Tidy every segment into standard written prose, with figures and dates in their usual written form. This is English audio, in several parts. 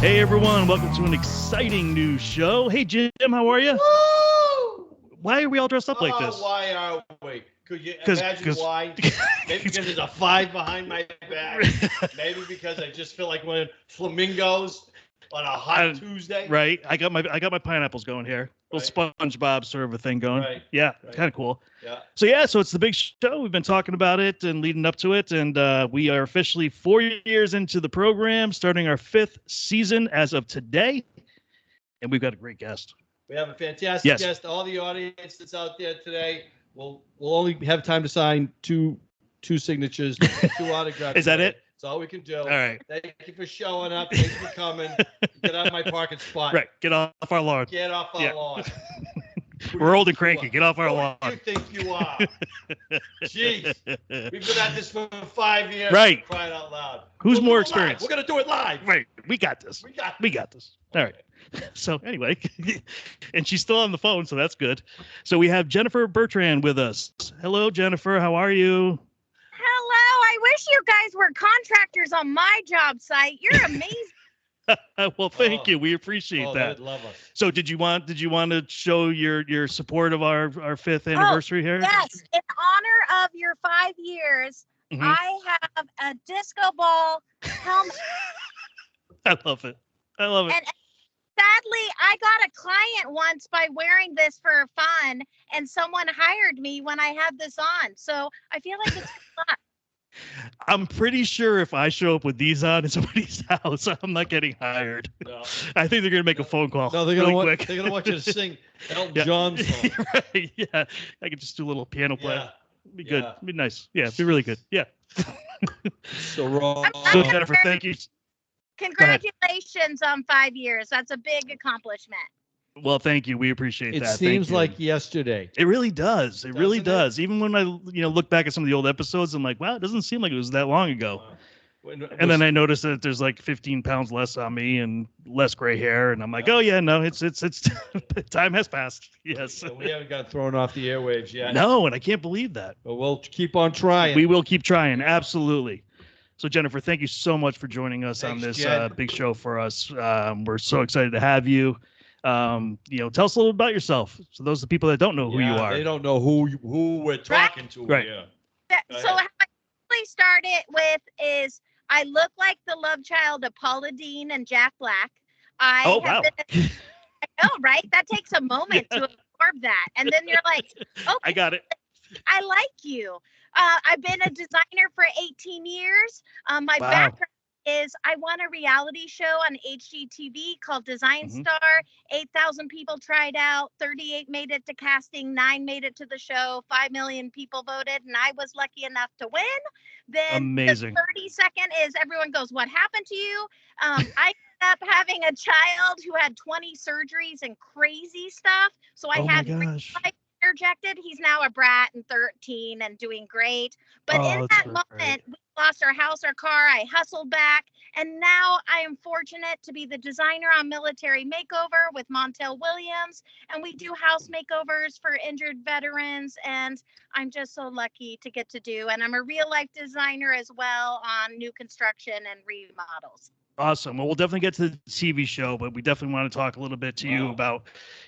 Hey everyone, welcome to an exciting new show. Hey Jim, how are you? Woo! Why are we all dressed up like this? Why are we? Could you 'Cause- imagine 'cause- why? Maybe because there's a 5 behind my back. Maybe because I just feel like wearing flamingos on a hot Tuesday. Right, I got my pineapples going here. Little SpongeBob sort of a thing going. Right. Yeah, Right. kind of cool. Yeah. So it's the big show. We've been talking about it and leading up to it, and we are officially 4 years into the program, starting our 5th season as of today, and we've got a great guest. We have a fantastic guest. All the audience that's out there today, we'll only have time to sign two signatures, 2 autographs. Is that today. it? That's all we can do. All right. Thank you for showing up. Thanks for coming. Get out of my parking spot. Right, get off our lawn. Get off our lawn. We're old and cranky. Get off our lawn. Who do you think you are? Jeez. We've been at this for 5 years. Right. Crying out loud. Who's more We're experienced? going to do it live. Right. We got this. We got this. All right. So anyway, and she's still on the phone, so that's good. So we have Jennifer Bertrand with us. Hello, Jennifer. How are you? Hello. I wish you guys were contractors on my job site. You're amazing. Well, thank you. We appreciate that. They'd love us. So did you want to show your support of our 5th anniversary here? Yes. In honor of your 5 years, Mhm. I have a disco ball helmet. I love it. And Sadly, I got a client once by wearing this for fun, and someone hired me when I had this on. So I feel like it's fun. I'm pretty sure if I show up with these on in somebody's house, I'm not getting hired. No. I think they're gonna make a phone call. No, they're really going quick. to want you to sing Elton Yeah. John's song. Right, yeah. I could just do a little piano play. Yeah. Be good. Yeah. Be nice. Yeah, be really good. Yeah. So wrong. So Jennifer, thank you. Congratulations on 5 years. That's a big accomplishment. Well, thank you. We appreciate It that. seems Thank you. like yesterday. It really does. It really Doesn't it? does. Even when I look back at some of the old episodes, I'm like, wow, it doesn't seem like it was that long ago. And then I noticed that there's like 15 pounds less on me and less gray hair, and I'm like, oh yeah, no, it's time has passed. Yes. We haven't got thrown off the airwaves yet. No, and I can't believe that. But we'll keep on trying. We will keep trying. Absolutely. So Jennifer, thank you so much for joining us on Thanks, this Jen. big show for us. We're so excited to have you. Tell us a little about yourself. So those are the people that don't know who you are. They don't know who we're talking to Right. here. So how I really started with is I look like the love child of Paula Deen and Jack Black. I know, right? That takes a moment to absorb that. And then you're like, okay, I got it. I like you. I've been a designer for 18 years. My Wow. background is I won a reality show on HGTV called Design Mhm. Star. 8,000 people tried out. 38 made it to casting. 9 made it to the show. 5 million people voted, and I was lucky enough to win. Then Amazing. the 30-second is everyone goes, "What happened to you?" I ended up having a child who had 20 surgeries and crazy stuff. So I Oh my had gosh. interjected. He's now a brat and 13 and doing great. But Oh, in that's that so moment, great. we lost our house, our car. I hustled back. And now I am fortunate to be the designer on Military Makeover with Montel Williams. And we do house makeovers for injured veterans. And I'm just so lucky to get to do. And I'm a real life designer as well on new construction and remodels. Awesome. Well, we'll definitely get to the TV show, but we definitely want to talk a little bit to you Wow. about,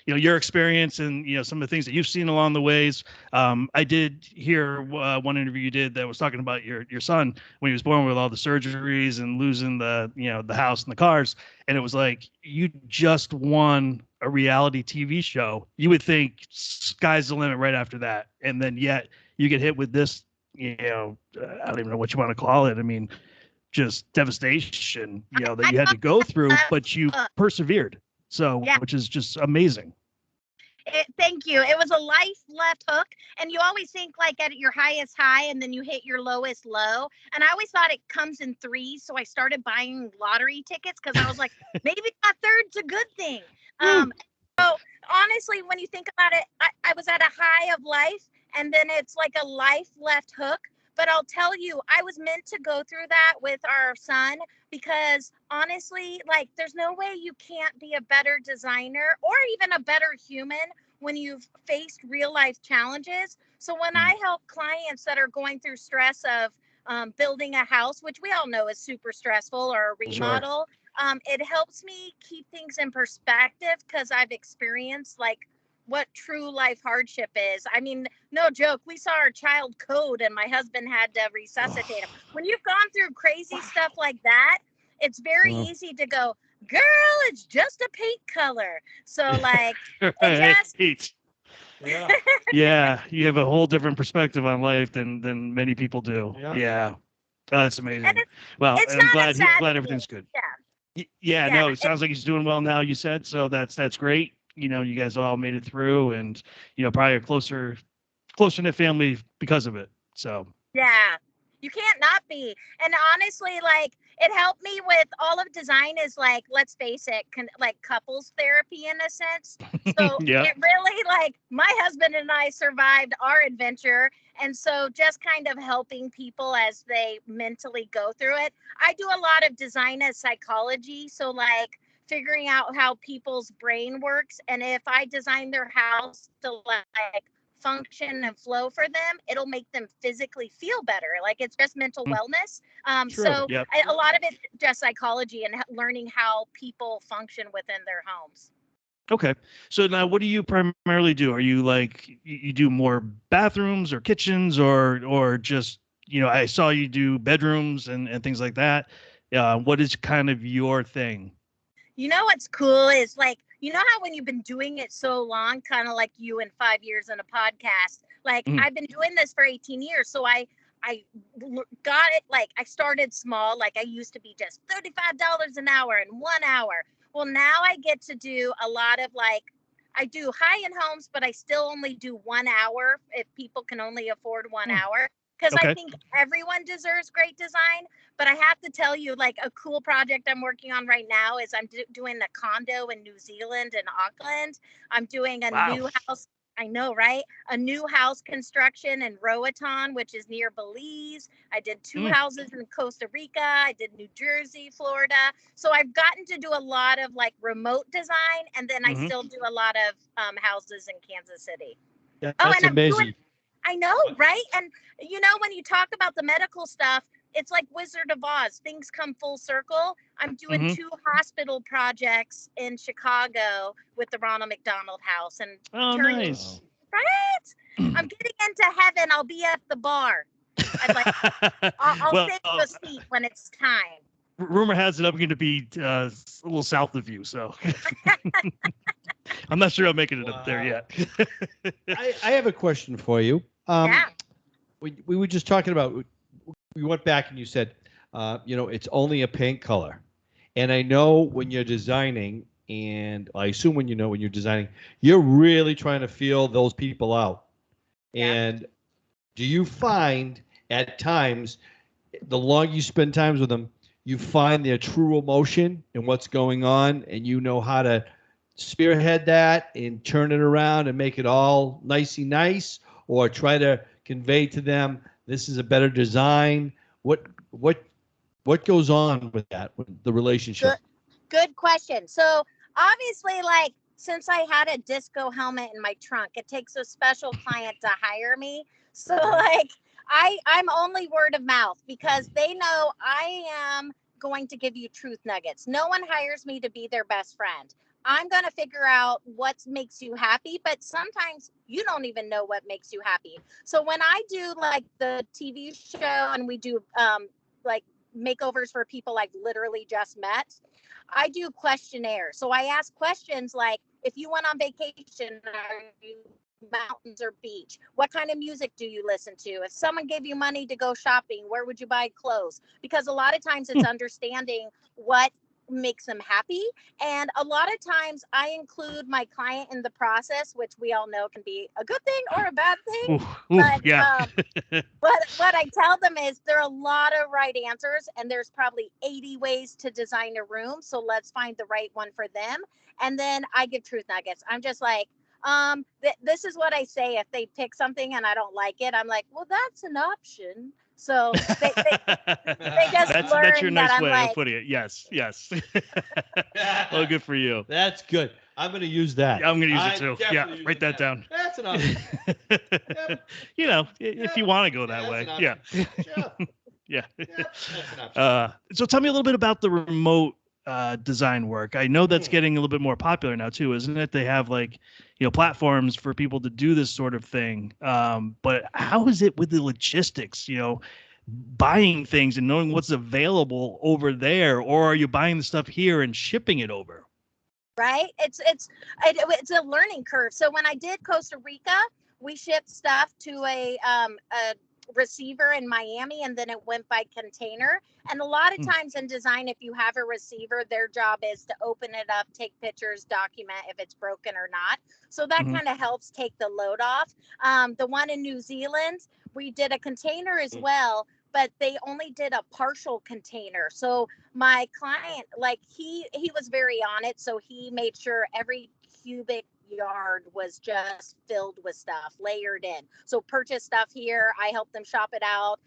your experience and, some of the things that you've seen along the ways. I did hear one interview you did that was talking about your son when he was born with all the surgeries and losing the house and the cars. And it was like, you just won a reality TV show. You would think sky's the limit right after that. And then yet you get hit with this, I don't even know what you want to call it. I mean, just devastation, that you had to go through, but you persevered. So, Yeah. which is just amazing. Thank you. It was a life left hook. And you always think like at your highest high and then you hit your lowest low. And I always thought it comes in threes. So I started buying lottery tickets because I was like, maybe my third's a good thing. So honestly, when you think about it, I was at a high of life and then it's like a life left hook. But I'll tell you, I was meant to go through that with our son because honestly, like there's no way you can't be a better designer or even a better human when you've faced real life challenges. So when I help clients that are going through stress of building a house, which we all know is super stressful, or a remodel, It helps me keep things in perspective because I've experienced like what true life hardship is. I mean, no joke. We saw our child code and my husband had to resuscitate him. When you've gone through crazy stuff like that, it's very easy to go, girl, it's just a paint color. So like, it just, yeah, you have a whole different perspective on life than many people do. Yeah. Oh, that's amazing. and Well, it's I'm not a glad sad glad thing. everything's good. Yeah. Yeah, Yeah. no, it sounds like he's doing well now, you said. So that's great. You know, you guys all made it through and, you know, probably a closer knit family because of it. So Yeah, you can't not be. And honestly, like it helped me with all of design is like, let's face it, like couples therapy in a sense. So yeah. it really like my husband and I survived our adventure. And so just kind of helping people as they mentally go through it. I do a lot of design as psychology. So like figuring out how people's brain works. And if I design their house to like function and flow for them, it'll make them physically feel better. Like it's just mental wellness. So Yep. a lot of it's just psychology and learning how people function within their homes. Okay. So now what do you primarily do? Are you like you do more bathrooms or kitchens or just, you know, I saw you do bedrooms and things like that. What is kind of your thing? You know what's cool is like, you know how when you've been doing it so long, kind of like you in 5 years in a podcast, like I've been doing this for 18 years. So I got it. Like I started small, like I used to be just $35 an hour in 1 hour. Well, now I get to do a lot of like, I do high-end homes, but I still only do 1 hour if people can only afford 1 hour. Because I think everyone deserves great design. But I have to tell you, like a cool project I'm working on right now is I'm doing a condo in New Zealand and Auckland. I'm doing a new house. I know, right? A new house construction in Roatan, which is near Belize. I did 2 houses in Costa Rica. I did New Jersey, Florida. So I've gotten to do a lot of like remote design, and then I still do a lot of houses in Kansas City. That's amazing. I know, right? And you know, when you talk about the medical stuff, it's like Wizard of Oz. Things come full circle. I'm doing 2 hospital projects in Chicago with the Ronald McDonald House, and nice. Right? I'm getting into heaven. I'll be at the bar. I'll save you a seat when it's time. Rumor has it I'm going to be a little south of you, so I'm not sure I'm making it up there yet. I have a question for you. We were just talking about. We went back and you said, you know, it's only a paint color, and I know when you're designing, and I assume when you're designing, you're really trying to feel those people out. And do you find at times, the longer you spend time with them, you find their true emotion and what's going on, and you know how to spearhead that and turn it around and make it all nicey nice, or try to convey to them this is a better design? What goes on with that, with the relationship? Good question. So obviously, like since I had a disco helmet in my trunk, it takes a special client to hire me. So like I'm only word of mouth because they know I am going to give you truth nuggets. No one hires me to be their best friend. I'm going to figure out what makes you happy, but sometimes you don't even know what makes you happy. So when I do like the TV show and we do like makeovers for people I've literally just met, I do questionnaires. So I ask questions like, if you went on vacation, are you mountains or beach? What kind of music do you listen to? If someone gave you money to go shopping, where would you buy clothes? Because a lot of times it's understanding what makes them happy. And a lot of times I include my client in the process, which we all know can be a good thing or a bad thing. But what I tell them is there are a lot of right answers, and there's probably 80 ways to design a room. So let's find the right one for them. And then I give truth nuggets. I'm just like, this is what I say. If they pick something and I don't like it, I'm like, well, that's an option. So they just learn that's your nice that way I'm of putting it. Yes. Well, good for you. That's good. I'm going to use that. Yeah, I'm going to use it too. Yeah, write that down. That's an option. You know, if you want to go that way. Yeah. Sure. Yeah. That's an option. So tell me a little bit about the remote design work. I know that's getting a little bit more popular now too, isn't it? They have like, platforms for people to do this sort of thing. But how is it with the logistics, buying things and knowing what's available over there, or are you buying the stuff here and shipping it over? Right? It's a learning curve. So when I did Costa Rica, we shipped stuff to a receiver in Miami, and then it went by container. And a lot of times in design, if you have a receiver, their job is to open it up, take pictures, document if it's broken or not. So that kind of helps take the load off. The one in New Zealand, we did a container as well, but they only did a partial container. So my client, like he was very on it. So he made sure every cubic yard was just filled with stuff, layered in. So purchase stuff here. I helped them shop it out.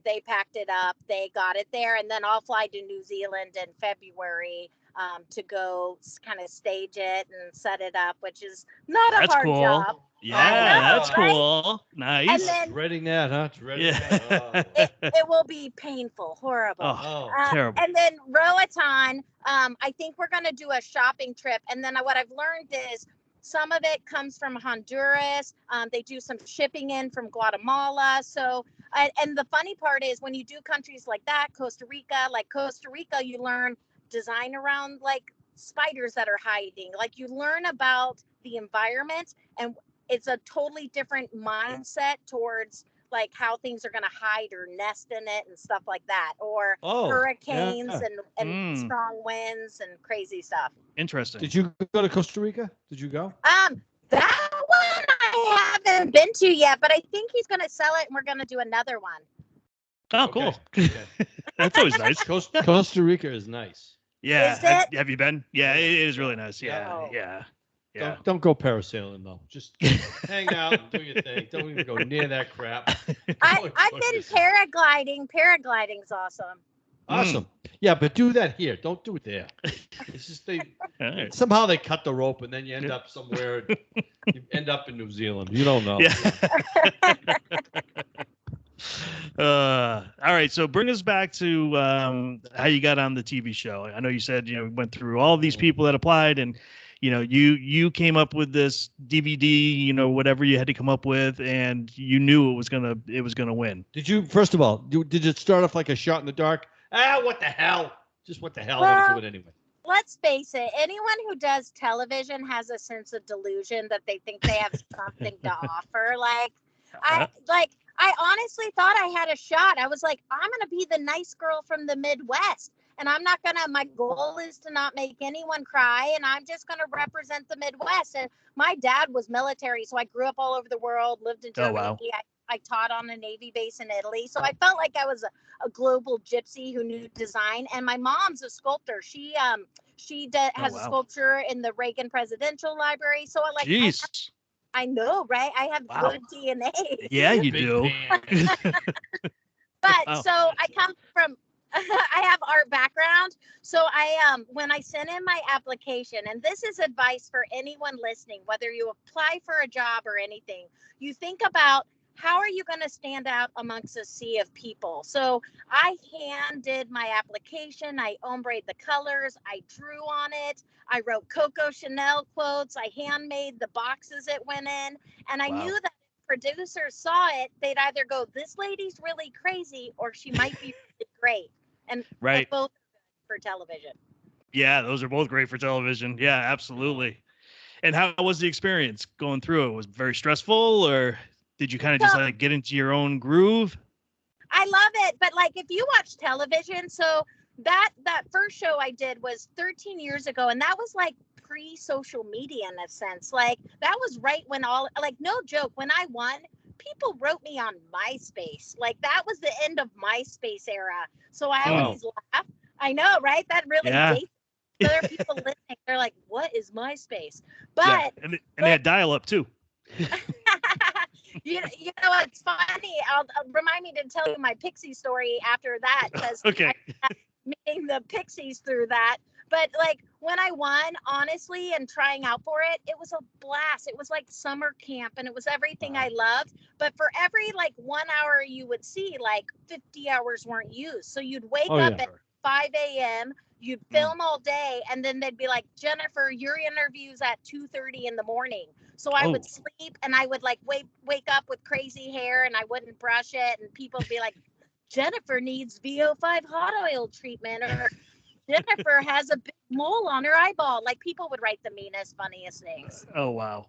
They packed it up. They got it there. And then I'll fly to New Zealand in February to go kind of stage it and set it up, which is not a hard job. Yeah, that's cool. Nice. And then dreading that, huh? Dreading that. it will be painful, horrible. Terrible. And then Roatan, I think we're going to do a shopping trip. And then what I've learned is some of it comes from Honduras. They do some shipping in from Guatemala. So, and the funny part is when you do countries like that, Costa Rica, you learn design around like spiders that are hiding. Like you learn about the environment, and it's a totally different mindset towards like how things are going to hide or nest in it and stuff like that, or hurricanes and strong winds and crazy stuff. Interesting. Did you go to Costa Rica? Did you go? That one I haven't been to yet, but I think he's going to sell it and we're going to do another one. Oh, cool. Okay. That's always nice. Costa Rica is nice. Yeah. Have you been? Yeah, it is really nice. Yeah. Yeah. Don't go parasailing though. Just hang out and do your thing. Don't even go near that crap. I've been paragliding. Paragliding's awesome. Awesome. Yeah, but do that here. Don't do it there. It's just somehow they cut the rope and then you end up somewhere. You end up in New Zealand. You don't know. Yeah. All right. So bring us back to how you got on the TV show. I know you said went through all these people that applied, and you came up with this DVD, whatever you had to come up with, and you knew it was gonna win. Did you, first of all, did it start off like a shot in the dark? What the hell? Just what the hell? I'm gonna do it anyway. Let's face it. Anyone who does television has a sense of delusion that they think they have something to offer. I honestly thought I had a shot. I was like, I'm gonna be the nice girl from the Midwest. And my goal is to not make anyone cry. And I'm just going to represent the Midwest. And my dad was military. So I grew up all over the world, lived in Germany. Oh, wow. I taught on a Navy base in Italy. So I felt like I was a global gypsy who knew design. And my mom's a sculptor. She has a sculpture in the Reagan Presidential Library. So Jeez. I know, right? I have good DNA. Yeah, you do. But so I come from, I have art background. So when I sent in my application, and this is advice for anyone listening, whether you apply for a job or anything, you think about how are you going to stand out amongst a sea of people? So I hand did my application. I ombre'd the colors. I drew on it. I wrote Coco Chanel quotes. I handmade the boxes it went in. And I knew that if producers saw it, they'd either go, this lady's really crazy, or she might be really great. And both for television. Yeah, those are both great for television. Yeah, absolutely. And how was the experience going through it? Was it very stressful, or did you kind of just get into your own groove? I love it. But if you watch television, so that first show I did was 13 years ago. And that was pre-social media in a sense. That was right when no joke, when I won, people wrote me on MySpace. That was the end of MySpace era. So I always laugh. I know, right? That really dates other people listening. They're like, what is MySpace? But and they had dial-up too. you know, it's funny. I'll remind me to tell you my Pixie story after that, because meeting the Pixies through that. But when I won, honestly, and trying out for it, it was a blast. It was like summer camp, and it was everything I loved. But for every 1 hour you would see, 50 hours weren't used. So you'd wake up at 5 a.m., You'd film all day, and then they'd be like, Jennifer, your interview's at 2:30 in the morning. So I would sleep, and I would like wake up with crazy hair, and I wouldn't brush it, and people would be like, Jennifer needs VO5 hot oil treatment, or Jennifer has a big mole on her eyeball. Like, people would write the meanest, funniest things. Oh, wow.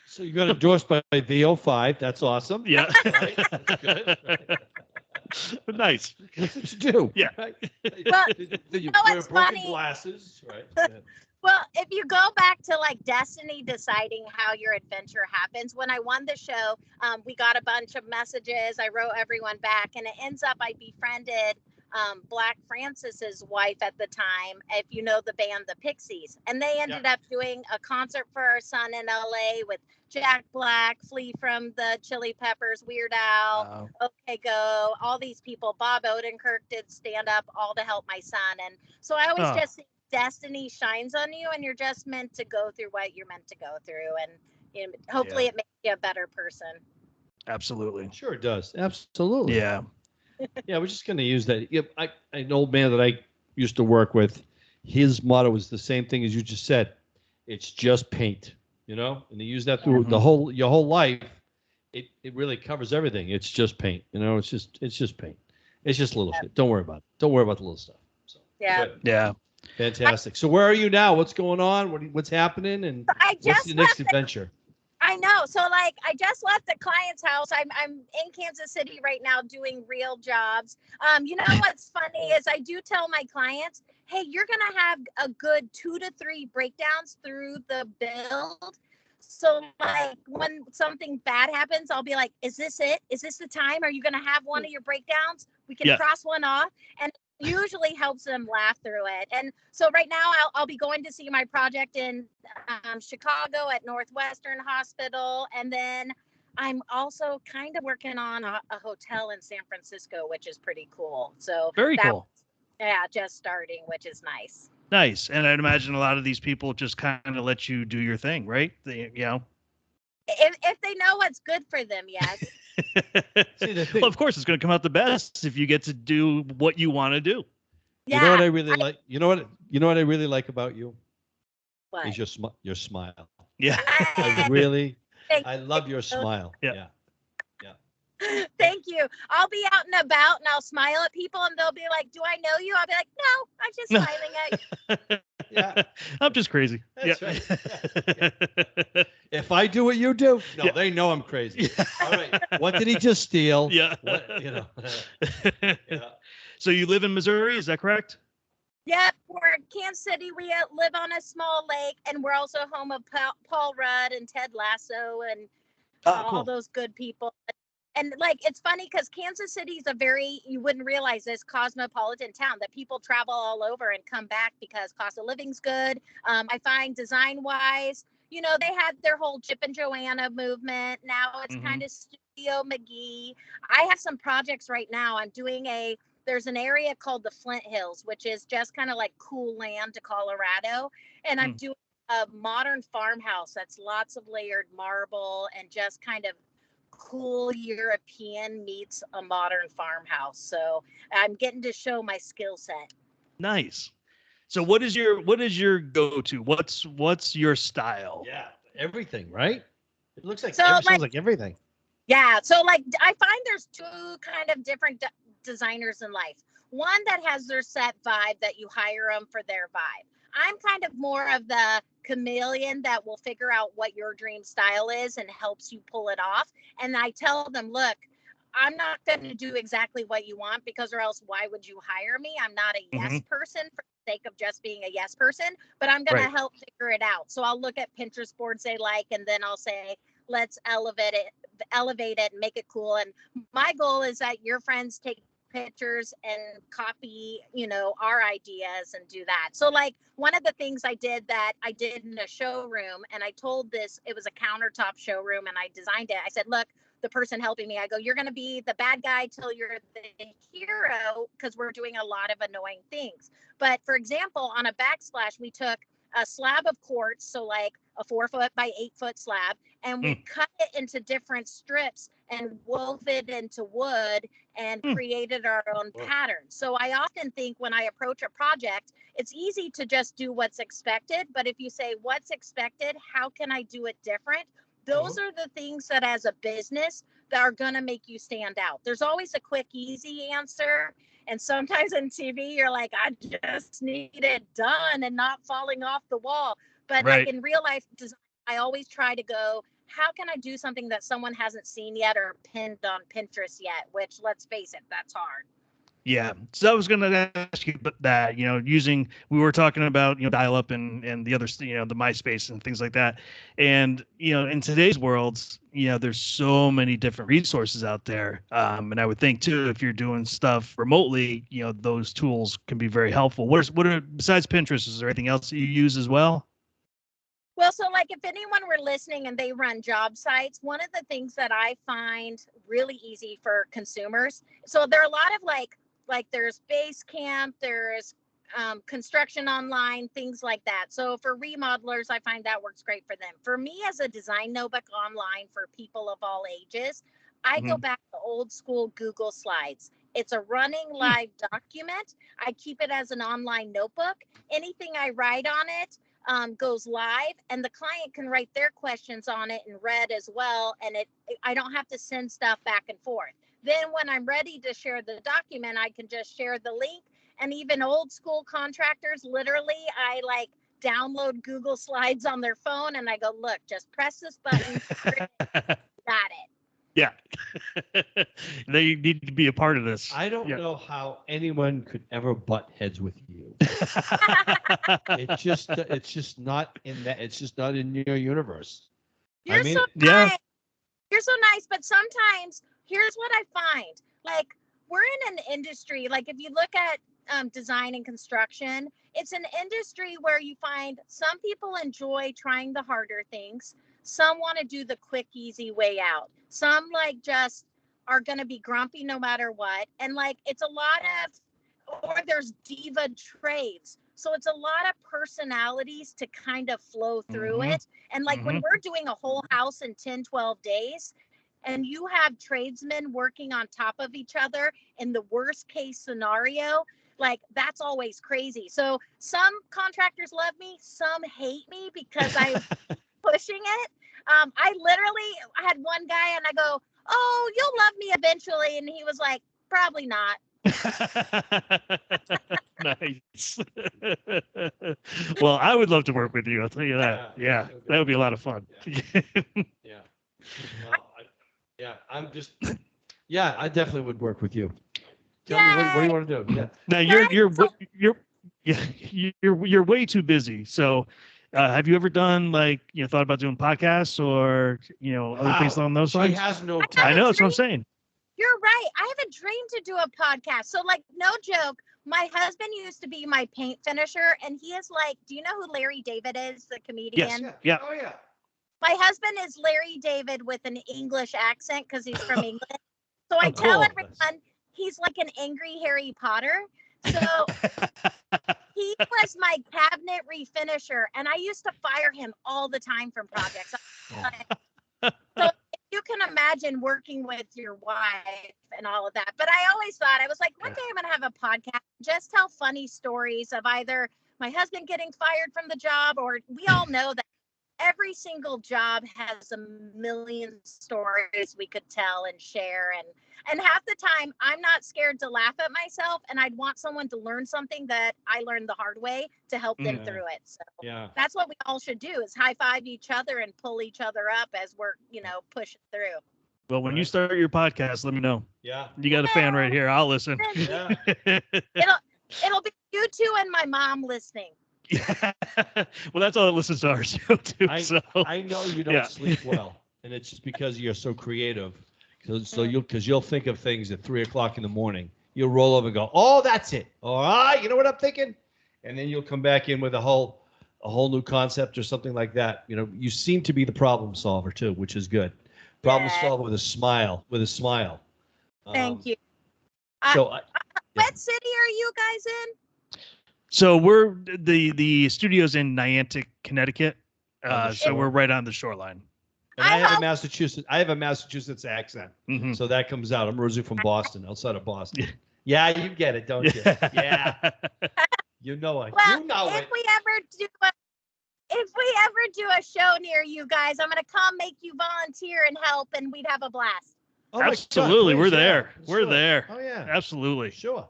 So you got endorsed by VO5. That's awesome. Yeah. Right? That's good. Right. Nice. That's what you do. Yeah. Right? Well, You know wear what's broken funny? glasses. Right. Well, if you go back to like destiny deciding how your adventure happens, when I won the show, we got a bunch of messages. I wrote everyone back, and it ends up I befriended Black Francis's wife at the time, if you know the band The Pixies. And they ended up doing a concert for our son in LA with Jack Black, Flea from the Chili Peppers, Weird Al, OK Go, all these people. Bob Odenkirk did stand up all to help my son. And so I always just think destiny shines on you, and you're just meant to go through what you're meant to go through. And you know, hopefully it makes you a better person. Absolutely. Sure it does. Absolutely. Yeah. Yeah, we're just going to use that. Yeah, an old man that I used to work with, his motto was the same thing as you just said. It's just paint, you know? And they use that through your whole life. It really covers everything. It's just paint, you know? It's just paint. It's just little shit. Don't worry about it. Don't worry about the little stuff. So, good. Yeah. Fantastic. So where are you now? What's going on? What's happening? And what's the next adventure? I know. So like, I just left the client's house. I'm in Kansas City right now doing real jobs. You know what's funny is I do tell my clients, hey, you're going to have a good 2 to 3 breakdowns through the build. So like when something bad happens, I'll be like, is this it? Is this the time? Are you going to have one of your breakdowns? We can cross one off. And usually helps them laugh through it. And so right now I'll be going to see my project in Chicago at Northwestern Hospital. And then I'm also kind of working on a hotel in San Francisco, which is pretty cool. So very cool. Yeah, just starting, which is nice. Nice. And I'd imagine a lot of these people just kind of let you do your thing, right? You know, if they know what's good for them, yes. Well, of course, it's going to come out the best if you get to do what you want to do. Yeah. You know what I really like? You know what I really like about you? What? Is your smile. Yeah. I love your smile. Yeah. Thank you. I'll be out and about and I'll smile at people and they'll be like, do I know you? I'll be like, no, I'm just smiling at you. Yeah. I'm just crazy. That's right. Yeah. If I do what you do, they know I'm crazy. Yeah. All right. What did he just steal? Yeah. What, you know. Yeah. So you live in Missouri, is that correct? Yep, we're in Kansas City. We live on a small lake, and we're also home of Paul Rudd and Ted Lasso and all those good people. And like, it's funny because Kansas City is you wouldn't realize this, cosmopolitan town that people travel all over and come back because cost of living's good. I find design wise, you know, they had their whole Chip and Joanna movement. Now it's kind of Studio McGee. I have some projects right now. I'm doing there's an area called the Flint Hills, which is just kind of like cool land to Colorado. And I'm doing a modern farmhouse that's lots of layered marble and just kind of cool European meets a modern farmhouse. So I'm getting to show my skill set. Nice. So what is your go-to? What's your style? Yeah, everything, right? It looks like sounds like everything. Yeah, so like I find there's 2 kind of different designers in life. One that has their set vibe that you hire them for their vibe. I'm kind of more of the chameleon that will figure out what your dream style is and helps you pull it off. And I tell them, look, I'm not going to do exactly what you want because or else why would you hire me? I'm not a yes person for the sake of just being a yes person, but I'm going to help figure it out. So I'll look at Pinterest boards they like, and then I'll say, let's elevate it and make it cool. And my goal is that your friends take pictures and copy, you know, our ideas and do that. So like one of the things I did in a showroom, and I told it was a countertop showroom, and I designed it. I said, look, the person helping me, I go, you're going to be the bad guy till you're the hero, because we're doing a lot of annoying things. But for example, on a backsplash, we took a slab of quartz, so like a 4 foot by 8 foot slab, and we cut it into different strips and wove it into wood and created our own patterns. So I often think when I approach a project, it's easy to just do what's expected. But if you say what's expected, how can I do it different? Those are the things that as a business that are going to make you stand out. There's always a quick, easy answer. And sometimes on TV, you're like, I just need it done and not falling off the wall. But like in real life design, I always try to go, how can I do something that someone hasn't seen yet or pinned on Pinterest yet? Which, let's face it, that's hard. Yeah. So I was going to ask you about that, we were talking about, dial up and the other, the MySpace and things like that. And, in today's world, there's so many different resources out there. And I would think too, if you're doing stuff remotely, those tools can be very helpful. What are, besides Pinterest, is there anything else that you use as well? Well, so like if anyone were listening and they run job sites, one of the things that I find really easy for consumers. So there are a lot of like there's Basecamp, there's construction online, things like that. So for remodelers, I find that works great for them. For me as a design notebook online for people of all ages, I go back to old school Google Slides. It's a running live document. I keep it as an online notebook. Anything I write on it goes live, and the client can write their questions on it in red as well. And I don't have to send stuff back and forth. Then when I'm ready to share the document, I can just share the link. And even old school contractors, literally, I like download Google Slides on their phone and I go, look, just press this button. Got it. Yeah. They need to be a part of this. I don't know how anyone could ever butt heads with you. it's just not in that. It's just not in your universe. You're so nice. You're so nice. But sometimes here's what I find. Like, we're in an industry, like if you look at design and construction, it's an industry where you find some people enjoy trying the harder things. Some want to do the quick, easy way out. Some like just are going to be grumpy no matter what. And like, it's a lot of, or there's diva trades. So it's a lot of personalities to kind of flow through it. And like when we're doing a whole house in 10, 12 days, and you have tradesmen working on top of each other in the worst case scenario, like that's always crazy. So some contractors love me, some hate me because I'm pushing it. I literally had one guy and I go, oh, you'll love me eventually. And he was like, probably not. Nice. Well, I would love to work with you. I'll tell you that. Yeah, that would be a lot of fun. Yeah. I'm just. Yeah, I definitely would work with you. Tell me what do you want to do? Yeah. Now you're way too busy. So, have you ever done thought about doing podcasts or other things along those lines? She has no time. I know that's what I'm saying. You're right. I have a dream to do a podcast. So like, no joke, my husband used to be my paint finisher, and he is like, do you know who Larry David is, the comedian? Yes. Yeah. Oh yeah. My husband is Larry David with an English accent because he's from England. So I tell everyone he's like an angry Harry Potter. So he was my cabinet refinisher, and I used to fire him all the time from projects. So you can imagine working with your wife and all of that. But I always thought, I was like, one day I'm going to have a podcast, just tell funny stories of either my husband getting fired from the job, or we all know that every single job has a million stories we could tell and share. And half the time I'm not scared to laugh at myself, and I'd want someone to learn something that I learned the hard way to help them through it. So that's what we all should do, is high five each other and pull each other up as we're, pushing through. Well, when you start your podcast, let me know. Yeah. You got a fan right here. I'll listen. Yeah. It'll be you two and my mom listening. Yeah. Well, that's all that listens to our show too. I know you don't sleep well, and it's just because you're so creative. So you'll think of things at 3:00 in the morning. You'll roll over and go, oh, that's it. All right, you know what I'm thinking? And then you'll come back in with a whole new concept or something like that. You seem to be the problem solver too, which is good. Problem solver with a smile. Thank you. What city are you guys in? So we're the studio's in Niantic, Connecticut. So we're right on the shoreline. And I have a Massachusetts accent. Mhm. So that comes out. I'm originally from Boston, outside of Boston. Yeah, you get it, don't you? Yeah. You know it. Well, You know if it. if we ever do a show near you guys, I'm gonna come make you volunteer and help, and we'd have a blast. Oh my God, Absolutely. please, We're yeah, there. We're sure. there. Oh yeah. Absolutely. Sure.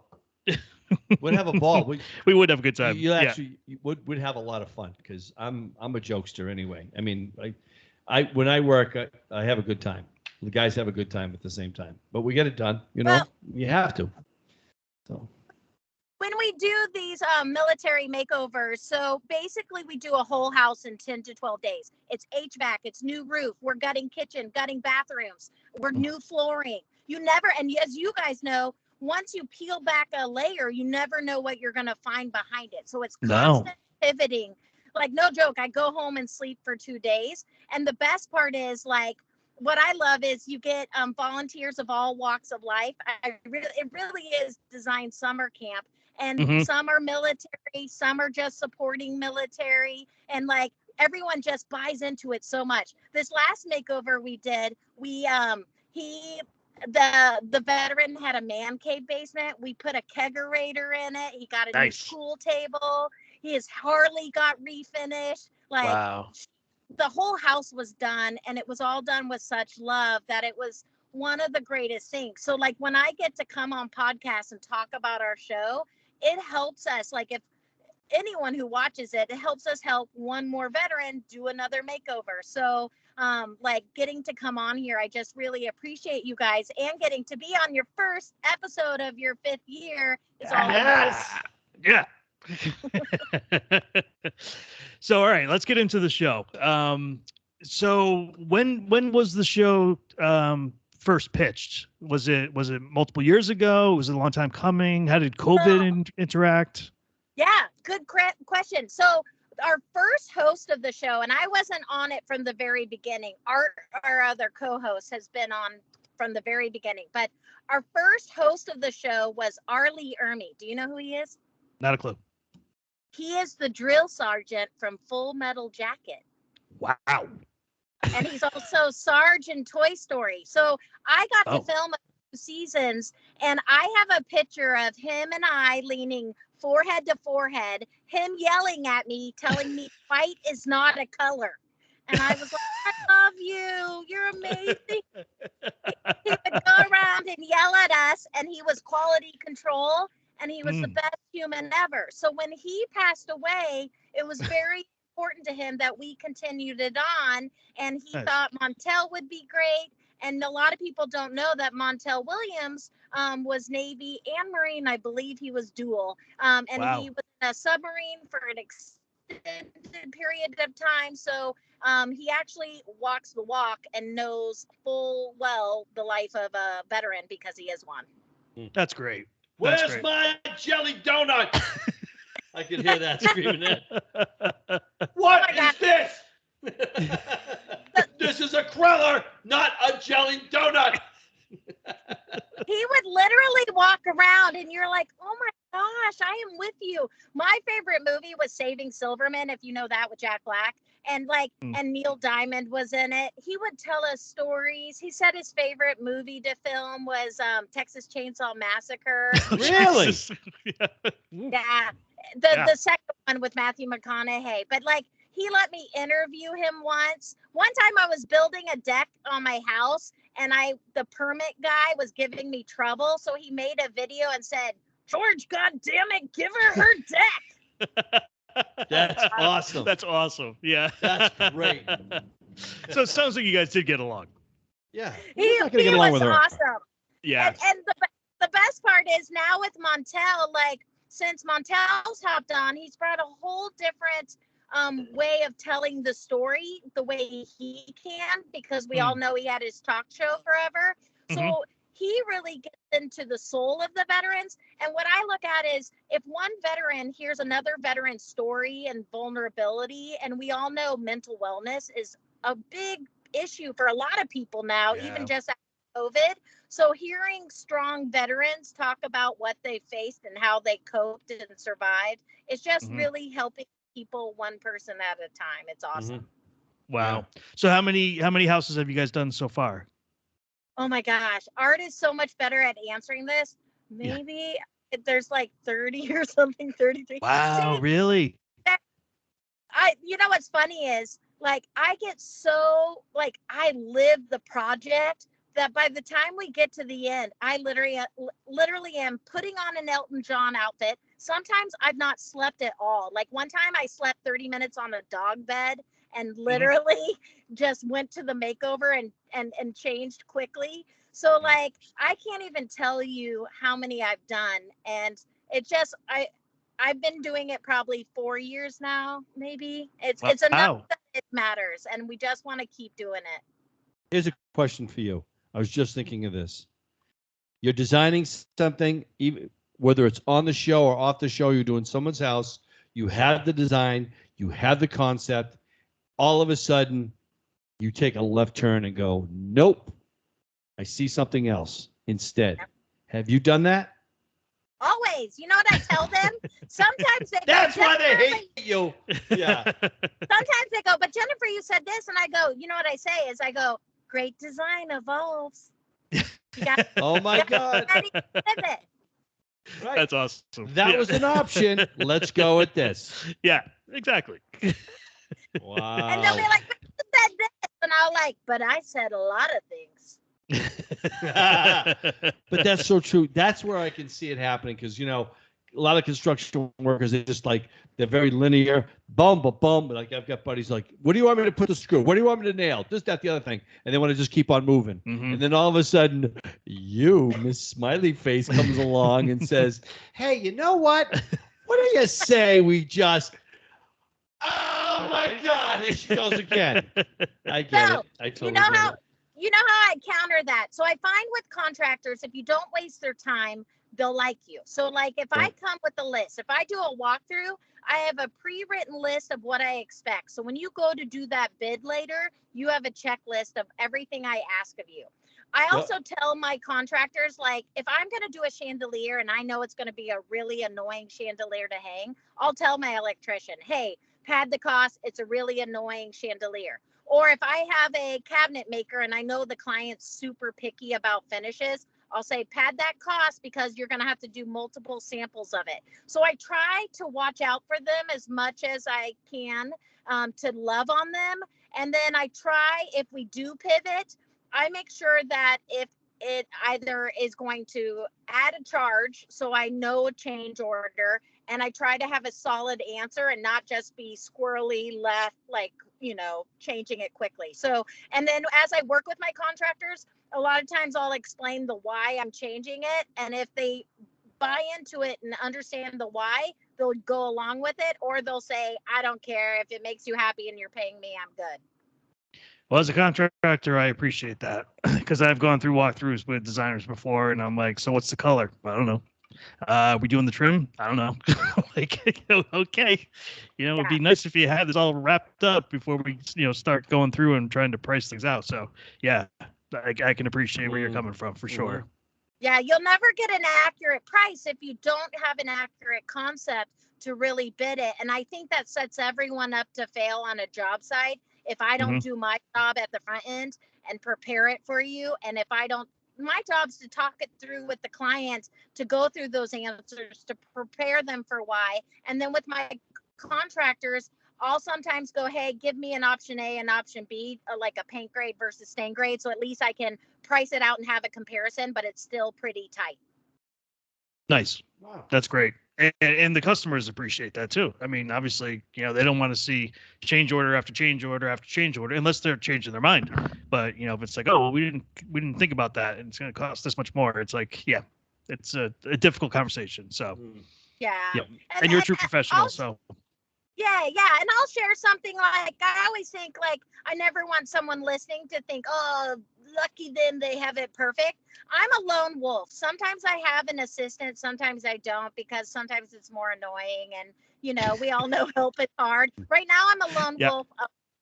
We'd have a ball. We would have a good time. You actually would have a lot of fun because I'm a jokester anyway. I mean, I when I work, I have a good time. The guys have a good time at the same time, but we get it done. You know, you have to. So When we do these military makeovers, so basically we do a whole house in 10 to 12 days. It's HVAC, it's new roof, we're gutting kitchen, gutting bathrooms, we're new flooring. You never, and as you guys know, once you peel back a layer, you never know what you're going to find behind it. So it's constant pivoting. Like, no joke, I go home and sleep for 2 days. And the best part is, like, what I love is you get volunteers of all walks of life. It really is designed summer camp. And some are military, some are just supporting military, and like everyone just buys into it so much. This last makeover we did, the veteran had a man cave basement. We put a kegerator in it. He got a new pool table. His Harley got refinished. Like, the whole house was done, and it was all done with such love that it was one of the greatest things. So like when I get to come on podcasts and talk about our show, it helps us. Like, if anyone who watches it, it helps us help one more veteran do another makeover. So like getting to come on here, I just really appreciate you guys, and getting to be on your first episode of your 5th year is all. Yeah. So all right, let's get into the show. So when was the show first pitched? Was it multiple years ago? Was it a long time coming? How did COVID interact? Yeah, good question. So our first host of the show, and I wasn't on it from the very beginning. Our other co-host has been on from the very beginning, but our first host of the show was Arlie Ermy. Do you know who he is? Not a clue. He is the drill sergeant from Full Metal Jacket. Wow. And he's also Sarge in Toy Story. So I got to film a few seasons, and I have a picture of him and I leaning forehead to forehead, him yelling at me, telling me white is not a color. And I was like, I love you. You're amazing. He would go around and yell at us, and he was quality control, and he was the best human ever. So when he passed away, it was very important to him that we continued it on, and he thought Montel would be great. And a lot of people don't know that Montel Williams was Navy and Marine. I believe he was dual. And he was in a submarine for an extended period of time. So he actually walks the walk and knows full well the life of a veteran, because he is one. That's great. Where's my jelly donut? I could hear that screaming there. What is this? This is a cruller, not a jelly donut. He would literally walk around, and you're like, oh my gosh, I am with you. My favorite movie was Saving Silverman, if you know that, with Jack Black. And and Neil Diamond was in it. He would tell us stories. He said his favorite movie to film was Texas Chainsaw Massacre. Really? Yeah. The second one with Matthew McConaughey. But like, he let me interview him once. One time I was building a deck on my house, and the permit guy was giving me trouble. So he made a video and said, George, goddammit, give her deck. That's awesome. That's awesome. Yeah. That's great. So it sounds like you guys did get along. Yeah. He was awesome. Yeah. And the best part is now with Montel, like, since Montel's hopped on, he's brought a whole different way of telling the story the way he can, because we all know he had his talk show forever. So he really gets into the soul of the veterans. And what I look at is, if one veteran hears another veteran's story and vulnerability, and we all know mental wellness is a big issue for a lot of people now, even just after COVID. So hearing strong veterans talk about what they faced and how they coped and survived, it's just really helping people one person at a time. It's awesome. Wow. So how many houses have you guys done so far? Oh my gosh, Art is so much better at answering this. Yeah. Maybe there's like 30 or something, 33. Wow, See, really? you know what's funny is like I get so like I live the project that by the time we get to the end, I literally am putting on an Elton John outfit. Sometimes I've not slept at all. Like one time I slept 30 minutes on a dog bed and Mhm. literally just went to the makeover and changed quickly. So like I can't even tell you how many I've done, and it just I've been doing it probably 4 years now, maybe. It's enough Wow. that it matters, and we just want to keep doing it. Here's a question for you. I was just thinking of this. You're designing something, even whether it's on the show or off the show, you're doing someone's house, you have the design, you have the concept. All of a sudden, you take a left turn and go, nope, I see something else instead. Yep. Have you done that? Always. You know what I tell them? Sometimes they That's go, why they "Jennifer, hate you. Yeah. sometimes they go, but Jennifer, you said this. And I go, you know what I say is I go, great design evolves. You got Oh my to God. be ready to pivot. Right. That's awesome. That Yeah. was an option. Let's go with this. Yeah, exactly. Wow. And they'll be like, but you said this. And I'll like, but I said a lot of things. But that's so true. That's where I can see it happening because, a lot of construction workers, they just like, they're very linear. Boom, boom, boom. Like I've got buddies like, what do you want me to put the screw? What do you want me to nail? This, that, the other thing. And they want to just keep on moving. Mhm. And then all of a sudden, you, Miss Smiley Face, comes along and says, hey, you know what? What do you say we just, oh my God, here she goes again. I get So, it. I you totally know get how it. I counter that. So I find with contractors, if you don't waste their time, they'll like you. So like if I Right. come with a list, if I do a walkthrough, I have a pre-written list of what I expect. So when you go to do that bid later, you have a checklist of everything I ask of you. I Yep. also tell my contractors, like, if I'm going to do a chandelier and I know it's going to be a really annoying chandelier to hang, I'll tell my electrician, hey, pad the cost. It's a really annoying chandelier. Or if I have a cabinet maker and I know the client's super picky about finishes, I'll say pad that cost because you're going to have to do multiple samples of it. So I try to watch out for them as much as I can, to love on them. And then I try, if we do pivot, I make sure that if it either is going to add a charge, so I know a change order, and I try to have a solid answer and not just be squirrely left, like, changing it quickly. So, and then as I work with my contractors, a lot of times I'll explain the why I'm changing it. And if they buy into it and understand the why, they'll go along with it, or they'll say, I don't care. If it makes you happy and you're paying me, I'm good. Well, as a contractor, I appreciate that because I've gone through walkthroughs with designers before, and I'm like, so what's the color? I don't know. We doing the trim? I don't know. Like, okay, it'd be nice if you had this all wrapped up before we, start going through and trying to price things out. So, yeah, I can appreciate where you're coming from for sure. Yeah, you'll never get an accurate price if you don't have an accurate concept to really bid it. And I think that sets everyone up to fail on a job site if I don't do my job at the front end and prepare it for you. And if I don't, my job's to talk it through with the client, to go through those answers, to prepare them for why. And then with my contractors, I'll sometimes go, hey, give me an option A and option B, like a paint grade versus stain grade. So at least I can price it out and have a comparison, but it's still pretty tight. Nice. Wow. That's great. And the customers appreciate that too. I mean, obviously, they don't want to see change order after change order after change order unless they're changing their mind. But if it's like, oh, well, we didn't think about that, and it's going to cost this much more. It's like, yeah, it's a difficult conversation. So yeah, and you're a true professional. So yeah, and I'll share something. Like I always think, like, I never want someone listening to think, oh, lucky them, they have it perfect. I'm a lone wolf. Sometimes I have an assistant, sometimes I don't, because sometimes it's more annoying, and we all know help is hard. Right now I'm a lone wolf,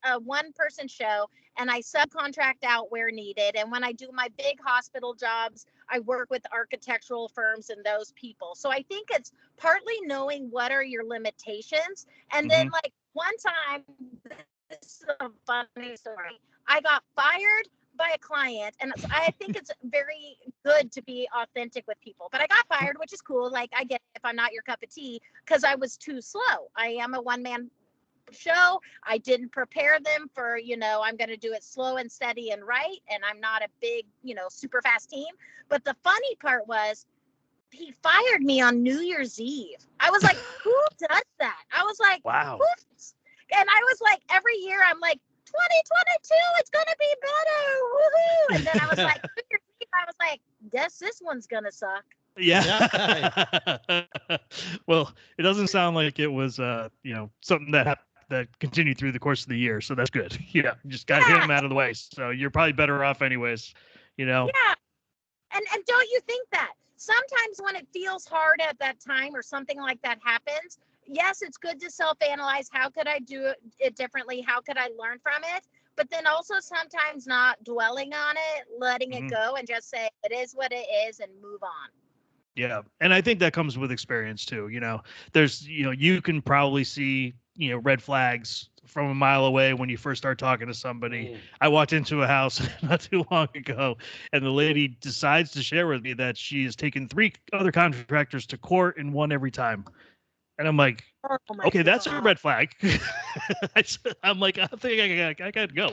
a one-person show, and I subcontract out where needed. And when I do my big hospital jobs, I work with architectural firms and those people. So I think it's partly knowing what are your limitations. And then, like, one time this is a funny story. I got fired by a client, and I think it's very good to be authentic with people. But I got fired, which is cool. Like, I get it if I'm not your cup of tea, because I was too slow. I am a one-man show. I didn't prepare them for, I'm going to do it slow and steady and right. And I'm not a big, super fast team. But the funny part was, he fired me on New Year's Eve. I was like, who does that? I was like, Wow. Whoops. And I was like, every year I'm like, 2022, it's going to be better. Woohoo. And then I was like, New Year's Eve, I was like, guess this one's going to suck. Yeah. Well, it doesn't sound like it was, something that continued through the course of the year. So that's good. Yeah. Just got him out of the way. So you're probably better off anyways, Yeah. And don't you think that sometimes when it feels hard at that time or something like that happens, yes, it's good to self-analyze. How could I do it differently? How could I learn from it? But then also sometimes not dwelling on it, letting it go and just say it is what it is and move on. Yeah. And I think that comes with experience too. There's, you can probably see, red flags from a mile away when you first start talking to somebody. I walked into a house not too long ago, and the lady decides to share with me that she has taken 3 other contractors to court and won every time. And I'm like, okay, that's a red flag. I'm like, I think I got to go.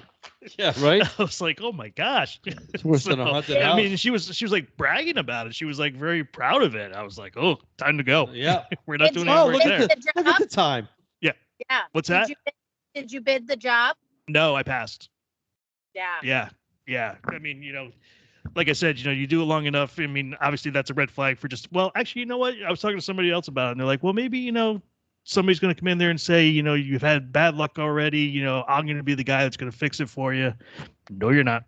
Yeah, right. I was like, oh my gosh. It's worse than a haunted house. I mean, she was like bragging about it. She was like very proud of it. I was like, oh, time to go. Yeah. We're not doing Oh, any look work there. look at the time. Yeah. What's that? Did you bid the job? No, I passed. Yeah. Yeah. I mean, like I said, you do it long enough. I mean, obviously that's a red flag for actually, you know what? I was talking to somebody else about it, and they're like, well, maybe, somebody's going to come in there and say, you've had bad luck already. I'm going to be the guy that's going to fix it for you. No, you're not.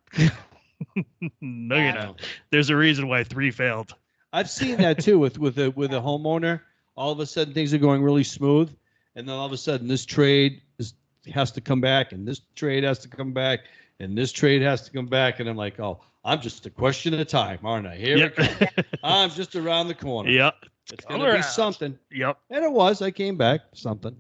No, you're not. There's a reason why 3 failed. I've seen that too with a homeowner. All of a sudden things are going really smooth, and then all of a sudden this trade has to come back, and this trade has to come back, and this trade has to come back, and I'm like, oh, I'm just a question of time, aren't I? Here it comes. I'm just around the corner. Yep. It's going to be something. Yep. And it was. I came back. Something.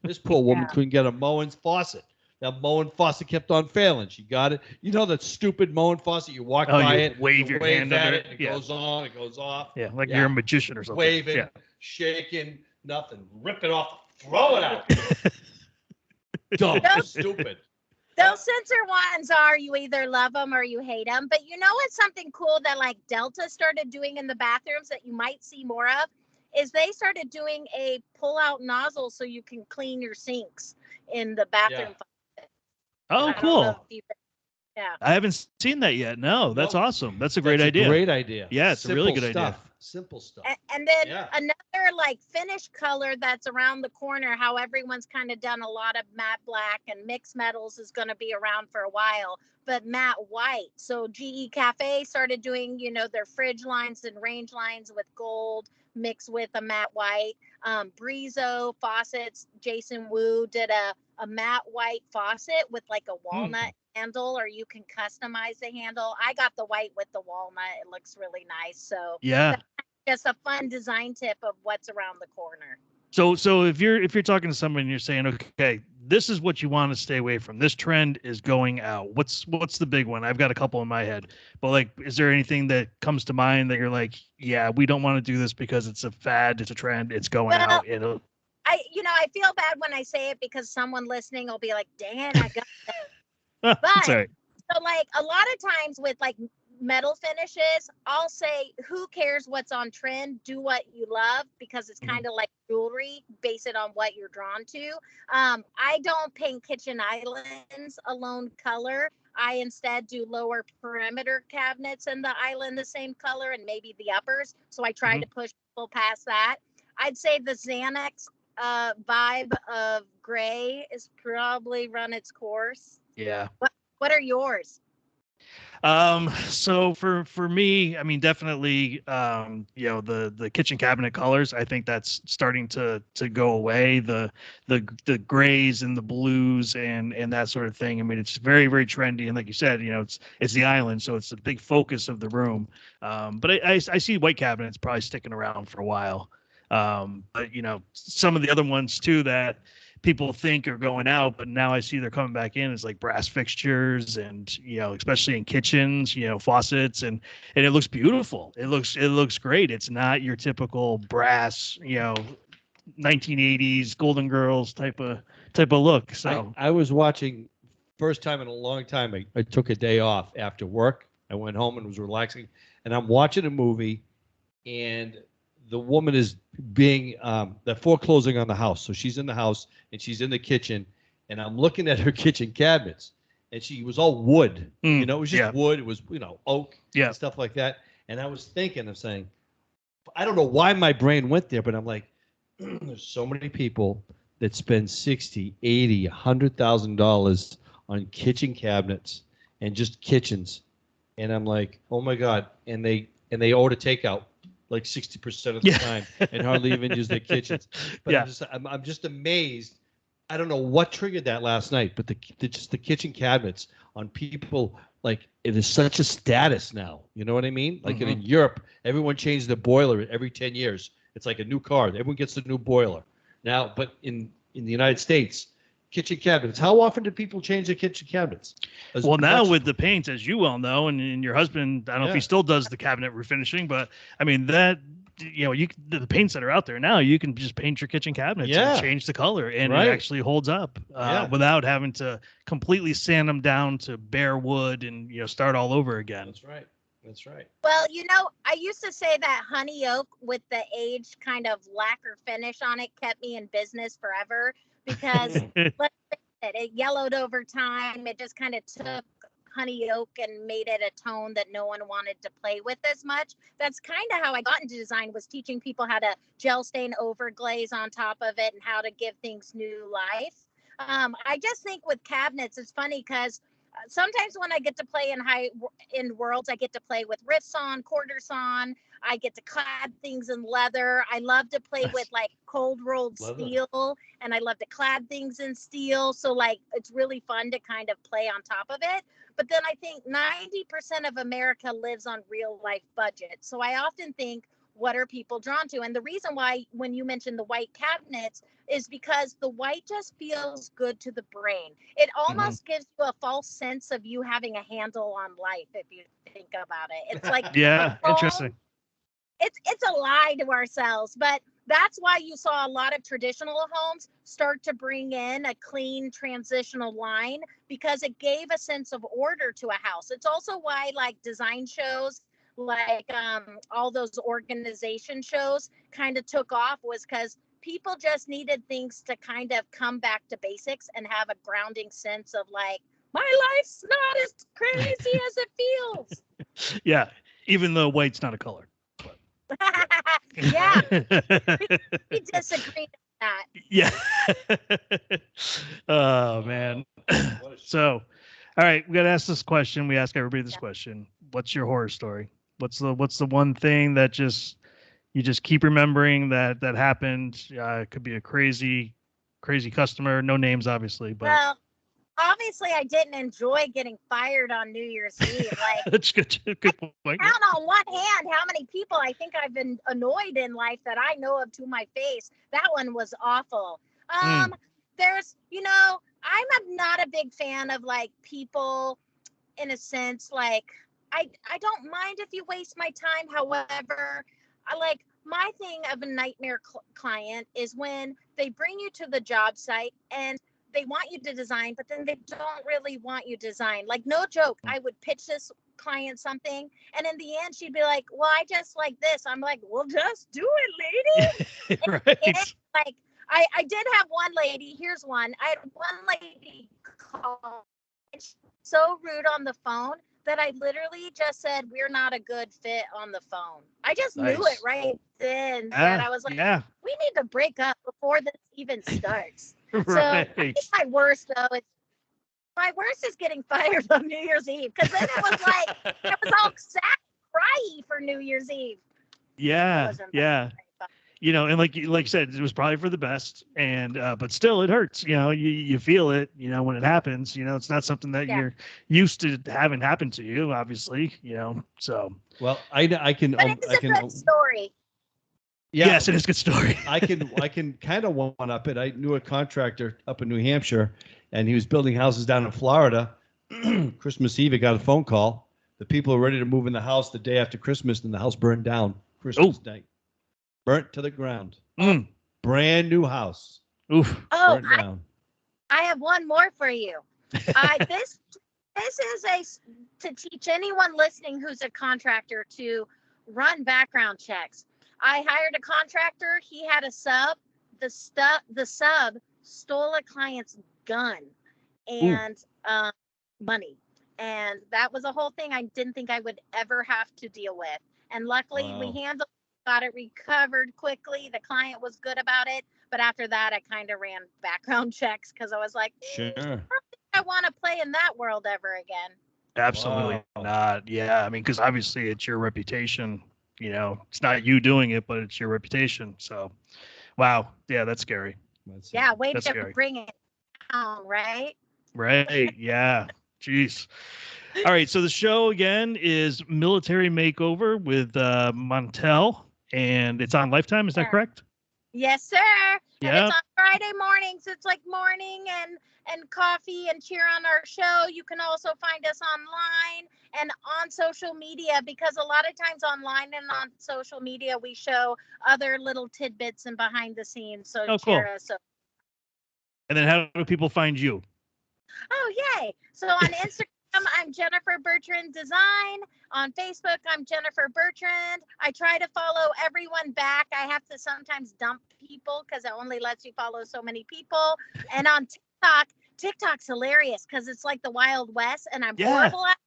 This poor woman couldn't get a Moen's faucet. That Moen faucet kept on failing. She got it. You know that stupid Moen faucet? You walk by it, wave your hand at under it, and it goes on, it goes off. Yeah, like you're a magician or something. Waving, shaking, nothing. Rip it off, throw it out. Dumb, stupid. Those sensor ones are, you either love them or you hate them. But you know what's something cool that like Delta started doing in the bathrooms that you might see more of is they started doing a pull-out nozzle so you can clean your sinks in the bathroom. Yeah. Oh, cool. Yeah. I haven't seen that yet. No, that's awesome. That's a great idea. Great idea. Yeah, it's a really good idea. Simple stuff. And then another like finish color that's around the corner, how everyone's kind of done a lot of matte black and mixed metals is going to be around for a while, but matte white. So GE Cafe started doing, their fridge lines and range lines with gold mixed with a matte white. Brizo faucets, Jason Wu did a matte white faucet with like a walnut handle, or you can customize the handle. I got the white with the walnut. It looks really nice. So that's just a fun design tip of what's around the corner. So if you're talking to somebody and you're saying, okay, this is what you want to stay away from. This trend is going out. What's the big one? I've got a couple in my head, but like, is there anything that comes to mind that you're like, yeah, we don't want to do this because it's a fad, it's a trend, it's going out. I feel bad when I say it because someone listening will be like, Dan, I got that. But sorry. So like a lot of times with like metal finishes, I'll say, who cares what's on trend? Do what you love, because it's kind of like jewelry. Base it on what you're drawn to. I don't paint kitchen islands a lone color. I instead do lower perimeter cabinets and the island the same color and maybe the uppers. So I try to push people past that. I'd say the Xanax vibe of gray is probably run its course. Yeah. What are yours? So for me, I mean, definitely, the kitchen cabinet colors, I think that's starting to go away. The grays and the blues and that sort of thing. I mean, it's very, very trendy. And like you said, it's the island, so it's a big focus of the room. But I see white cabinets probably sticking around for a while. But some of the other ones too that people think are going out, but now I see they're coming back in as like brass fixtures and, especially in kitchens, faucets, and it looks beautiful. It looks great. It's not your typical brass, 1980s Golden Girls type of look. So I was watching, first time in a long time, I took a day off after work. I went home and was relaxing, and I'm watching a movie, and the woman is being they're foreclosing on the house. So she's in the house and she's in the kitchen, and I'm looking at her kitchen cabinets, and she was all wood. It was just wood. It was oak and stuff like that. And I was thinking of saying, I don't know why my brain went there, but I'm like, there's so many people that spend 60, 80, $100,000 on kitchen cabinets and just kitchens, and I'm like, oh my God, and they order takeout like 60% of the time and hardly even use their kitchens. But I'm just amazed. I don't know what triggered that last night, but the kitchen cabinets on people, like, it is such a status now. You know what I mean? Like in Europe, everyone changed the boiler every 10 years. It's like a new car. Everyone gets a new boiler now. But in the United States, kitchen cabinets. How often do people change their kitchen cabinets? Well, now with the paints, as you well know, and your husband, I don't know if he still does the cabinet refinishing, but I mean that, the paints that are out there now, you can just paint your kitchen cabinets and change the color, and it actually holds up without having to completely sand them down to bare wood and start all over again. That's right. That's right. Well, I used to say that honey oak with the aged kind of lacquer finish on it kept me in business forever, because let's face it yellowed over time. It just kind of took honey oak and made it a tone that no one wanted to play with as much. That's kind of how I got into design, was teaching people how to gel stain over glaze on top of it and how to give things new life. I just think with cabinets, it's funny because sometimes when I get to play in high-end worlds, I get to play with riffs on, quarters on. I get to clad things in leather. I love to play with like cold rolled steel, and I love to clad things in steel. So like, it's really fun to kind of play on top of it. But then I think 90% of America lives on real life budgets. So I often think, what are people drawn to? And the reason why, when you mentioned the white cabinets, is because the white just feels good to the brain. It almost gives you a false sense of you having a handle on life, if you think about it. It's like, interesting. It's a lie to ourselves, but that's why you saw a lot of traditional homes start to bring in a clean transitional line, because it gave a sense of order to a house. It's also why like design shows, like all those organization shows kind of took off, was because people just needed things to kind of come back to basics and have a grounding sense of like, my life's not as crazy as it feels. Yeah, even though white's not a color. Yeah, we disagree with that. Yeah. Oh man. So, all right, we got to ask this question. We ask everybody this question. What's your horror story? What's the one thing that you just keep remembering that happened? It could be a crazy customer. No names, obviously, but. Well, obviously, I didn't enjoy getting fired on New Year's Eve. Like, that's good point. Count on one hand how many people I think I've been annoyed in life that I know of to my face. That one was awful. There's, I'm not a big fan of like people, in a sense, like I don't mind if you waste my time. However, my thing of a nightmare client is when they bring you to the job site and they want you to design, but then they don't really want you to design. Like, no joke, I would pitch this client something, and in the end, she'd be like, well, I just like this. I'm like, well, just do it, lady. Right. Like, I did have one lady. Here's one. I had one lady call, so rude on the phone that I literally just said, we're not a good fit on the phone. I just knew it right then. And I was like, we need to break up before this even starts. Right. So I think my worst is getting fired on New Year's Eve, because then it was like, it was all sad, cryy for New Year's Eve. Yeah. And like you said, it was probably for the best, and but still it hurts. You feel it. When it happens. It's not something that you're used to having happen to you. Obviously. So. Well, I can. But it's a good story. Yeah, Yes, it is a good story. I can kind of one up it. I knew a contractor up in New Hampshire, and he was building houses down in Florida. Christmas Eve, he got a phone call. The people are ready to move in the house the day after Christmas, and the house burned down Christmas night. Burnt to the ground. Brand new house. Oof. Oh, Burnt down. I have one more for you. This is to teach anyone listening who's a contractor to run background checks. I hired a contractor. He had a sub. The sub stole a client's gun and money. And that was a whole thing I didn't think I would ever have to deal with. And luckily we handled it, got it recovered quickly. The client was good about it. But after that, I kind of ran background checks because I was like, sure, I don't think I want to play in that world ever again. Absolutely not. Yeah. I mean, because obviously it's your reputation. You know, it's not you doing it, but it's your reputation. So, wow. Yeah, that's scary. Yeah, way to scary. bring it down, right? Right. Yeah. Jeez. All right. So the show again is Military Makeover with Montel, and it's on Lifetime. Is that correct? Yes, sir. Yeah. And it's on Friday mornings. It's like morning and coffee and cheer on our show. You can also find us online and on social media, because a lot of times online and on social media we show other little tidbits and behind the scenes. So cheer us up. And then how do people find you? Oh, yay. So on Instagram, I'm Jennifer Bertrand Design. On Facebook, I'm Jennifer Bertrand. I try to follow everyone back. I have to sometimes dump people because it only lets you follow so many people. And on TikTok's hilarious because it's like the Wild West, and I'm horrible at it.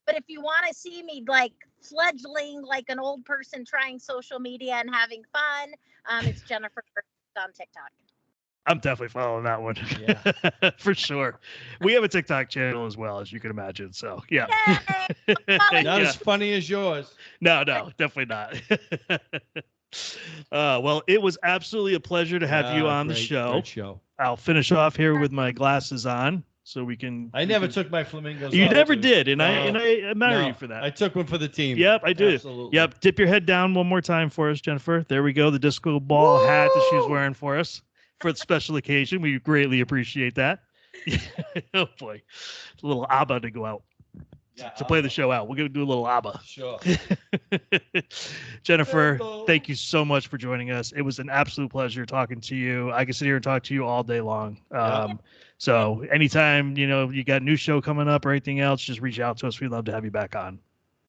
But if you want to see me like fledgling like an old person trying social media and having fun, it's Jennifer Bertrand on TikTok. I'm definitely following that one. Yeah. For sure. We have a TikTok channel as well, as you can imagine. So, yeah. Not as funny as yours. No, definitely not. Well, it was absolutely a pleasure to have you on the show. Great show. I'll finish off here with my glasses on so we can. I never took my flamingos. You never did, and I admire you for that. I took one for the team. Yep, I do. Absolutely. Yep. Dip your head down one more time for us, Jennifer. There we go. The disco ball hat that she's wearing for us. For the special occasion, we greatly appreciate that. Oh boy, it's a little ABBA to go out to play the show out. We're gonna do a little ABBA. Sure. Jennifer, thank you so much for joining us. It was an absolute pleasure talking to you. I can sit here and talk to you all day long. So anytime you got a new show coming up or anything else, just reach out to us. We'd love to have you back on.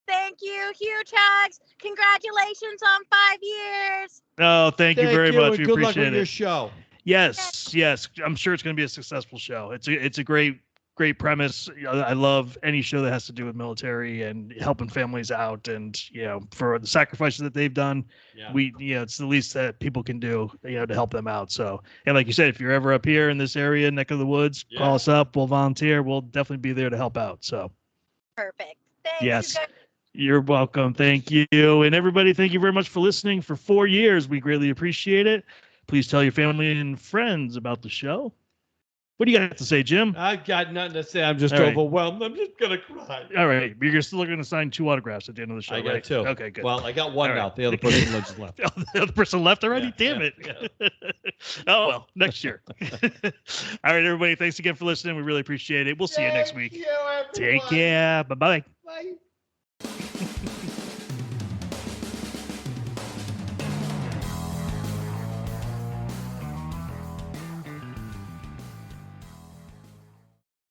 Thank you. Huge hugs. Congratulations on 5 years. Oh, thank you very much. We good luck appreciate with it. your show. Yes. I'm sure it's going to be a successful show. It's a great premise. I love any show that has to do with military and helping families out, and for the sacrifices that they've done. It's the least that people can do, to help them out. So, and like you said, if you're ever up here in this area, neck of the woods, call us up. We'll volunteer. We'll definitely be there to help out. So, perfect. Thanks. Yes. You're welcome. Thank you. And everybody, thank you very much for listening for 4 years. We greatly appreciate it. Please tell your family and friends about the show. What do you got to say, Jim? I got nothing to say. I'm just overwhelmed. I'm just going to cry. All right. You're still going to sign 2 autographs at the end of the show, I got 2. Okay, good. Well, I got 1 now. The other person just left. The other person left already? Damn it. Yeah. Oh, well, next year. All right, everybody. Thanks again for listening. We really appreciate it. We'll see you next week. You, take care. Bye-bye. Bye.